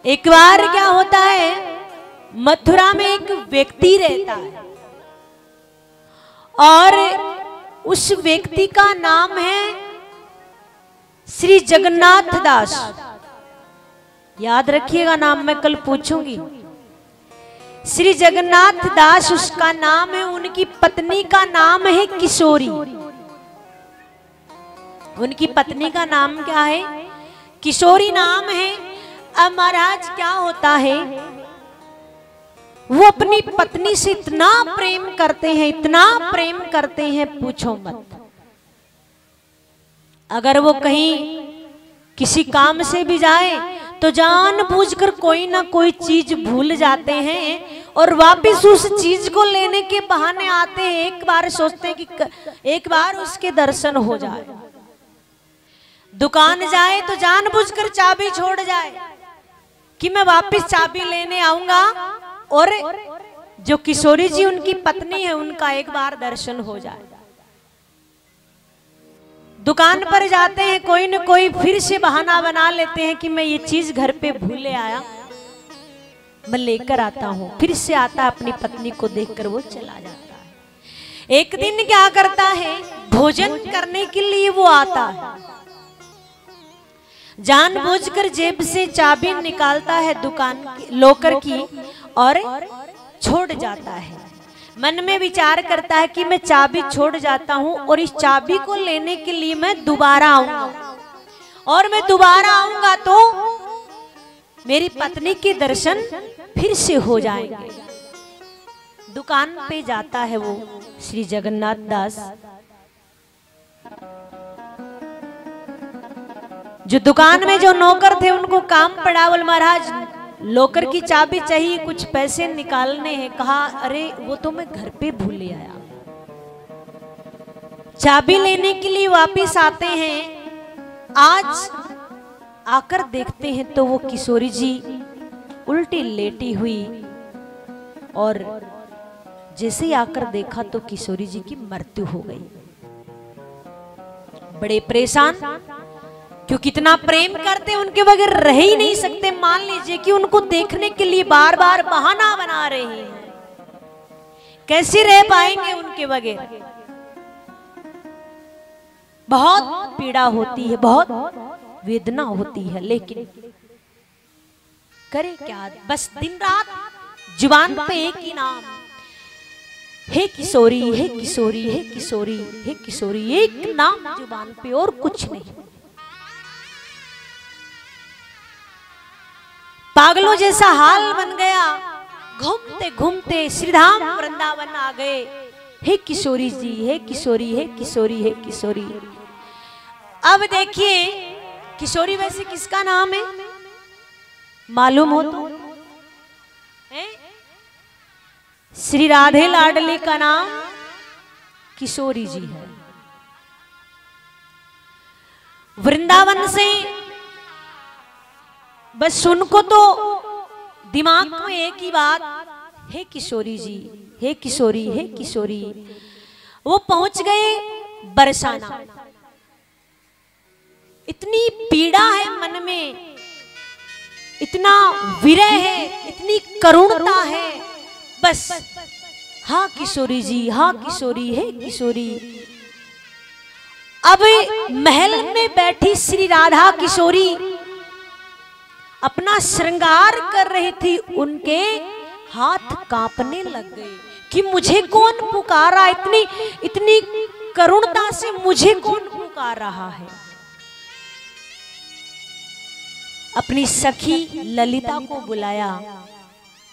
एक बार क्या होता है, मथुरा में एक व्यक्ति रहता है और उस व्यक्ति का नाम है श्री जगन्नाथ दास। याद रखिएगा नाम, मैं कल पूछूंगी। श्री जगन्नाथ दास उसका नाम है। उनकी पत्नी का नाम है किशोरी। उनकी पत्नी का नाम क्या है? किशोरी नाम है। अब महाराज क्या होता है, वो अपनी पत्नी से इतना प्रेम करते हैं, इतना प्रेम करते हैं, पूछो मत। अगर वो कहीं किसी काम से भी जाए तो जानबूझकर कोई ना कोई चीज भूल जाते हैं और वापस उस चीज को लेने के बहाने आते हैं। एक बार सोचते हैं कि एक बार उसके दर्शन हो जाए। दुकान जाए तो जानबूझकर चाबी छोड़ जाए कि मैं वापस चाबी लेने आऊंगा, और जो किशोरी जी उनकी पत्नी है उनका एक बार दर्शन हो जाए। दुकान पर जाते हैं, कोई न कोई फिर से बहाना बना लेते हैं कि मैं ये चीज घर पे भूले आया, मैं लेकर आता हूं। फिर से आता, अपनी पत्नी को देखकर वो चला जाता है। एक दिन क्या करता है, भोजन करने के लिए वो आता है, जानबूझकर जेब से चाबी निकालता है दुकान की, लॉकर की, और छोड़ जाता है। मन में विचार करता है कि मैं चाबी छोड़ जाता हूं और इस चाबी को लेने के लिए मैं दोबारा आऊंगा, और मैं दोबारा आऊंगा तो मेरी पत्नी के दर्शन फिर से हो जाएंगे। दुकान पे जाता है वो श्री जगन्नाथ दास। जो दुकान में जो नौकर थे उनको काम पड़ा, बोल महाराज लॉकर की चाबी चाहिए, कुछ पैसे निकालने हैं। कहा अरे वो तो मैं घर पे भूल आया। चाबी लेने के लिए वापस आते हैं। आज आकर देखते हैं तो वो किशोरी जी उल्टी लेटी हुई, और जैसे ही आकर देखा तो किशोरी जी की मृत्यु हो गई। बड़े परेशान, क्योंकि इतना प्रेम करते उनके बगैर रह ही नहीं सकते। मान लीजिए कि उनको देखने के लिए बार बार बहाना बना रहे हैं, कैसे रह पाएंगे उनके बगैर। बहुत पीड़ा होती है, बहुत वेदना होती है, लेकिन करे क्या। बस दिन रात जुबान पे एक ही नाम, हे किशोरी, हे किशोरी, हे किशोरी, हे किशोरी, एक नाम जुबान पे, और कुछ नहीं। पागलों जैसा हाल बन गया। घूमते घूमते श्रीधाम वृंदावन आ गए। हे किशोरी जी, हे किशोरी, हे किशोरी, हे किशोरी। अब देखिए, किशोरी वैसे किसका नाम है मालूम हो तो? श्री राधे लाडली का नाम किशोरी जी है। वृंदावन से बस उनको तो दिमाग में एक ही बात, हे किशोरी जी, हे किशोरी, हे किशोरी। वो पहुंच गए बरसाना। इतनी पीड़ा है मन में, इतना विरह है, इतनी करुणता है। बस हाँ किशोरी जी, हाँ किशोरी, हे किशोरी। अब महल में बैठी श्री राधा किशोरी अपना श्रृंगार कर रही थी, उनके हाथ कांपने लग गए कि मुझे कौन पुकार रहा, इतनी करुणता से मुझे कौन पुकार रहा है। अपनी सखी ललिता को बुलाया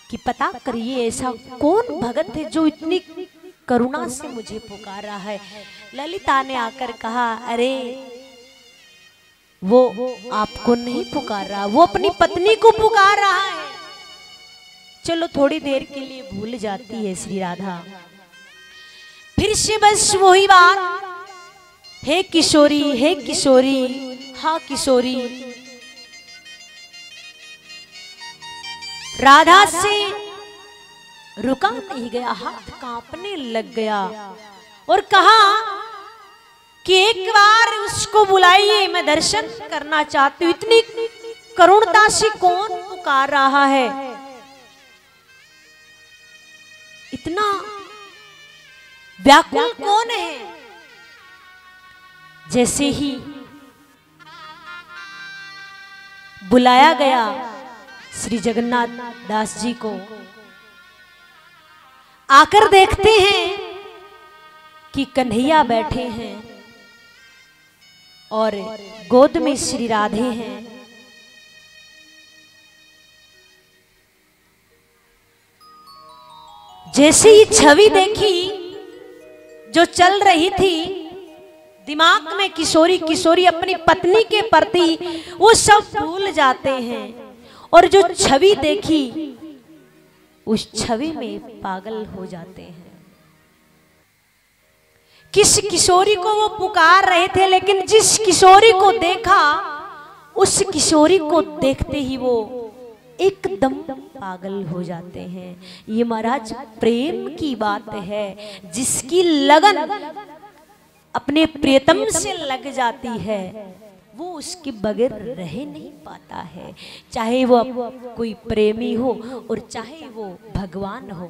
कि पता करिए ऐसा कौन भगत है जो इतनी करुणा से मुझे पुकार रहा है। ललिता ने आकर कहा अरे वो आपको नहीं पुकार रहा, वो अपनी पत्नी को पुकार रहा है। चलो थोड़ी देर के लिए भूल जाती है श्री राधा। फिर से बस वही बात, हे किशोरी, हे किशोरी, हाँ किशोरी। राधा से रुका नहीं गया, हाथ कांपने लग गया और कहा कि एक बार उसको बुलाइए, मैं दर्शन करना चाहती हूँ। इतनी करुणता से कौन पुकार रहा है, इतना व्याकुल कौन है। जैसे ही बुलाया गया श्री जगन्नाथ दास जी को, आकर देखते हैं कि कन्हैया बैठे हैं और गोद में श्री राधे हैं। जैसे ही छवि देखी जो चल रही थी, दिमाग में किशोरी किशोरी अपनी पत्नी के प्रति वो सब भूल जाते हैं और जो छवि देखी उस छवि में पागल हो जाते हैं। किस किशोरी को वो पुकार रहे थे, लेकिन जिस किशोरी को देखा उस किशोरी को देखते ही वो एकदम पागल हो जाते हैं। ये महाराज प्रेम की बात है, जिसकी लगन अपने प्रियतम से लग जाती है वो उसके बगैर रह नहीं पाता है, चाहे वो कोई प्रेमी हो और चाहे वो भगवान हो।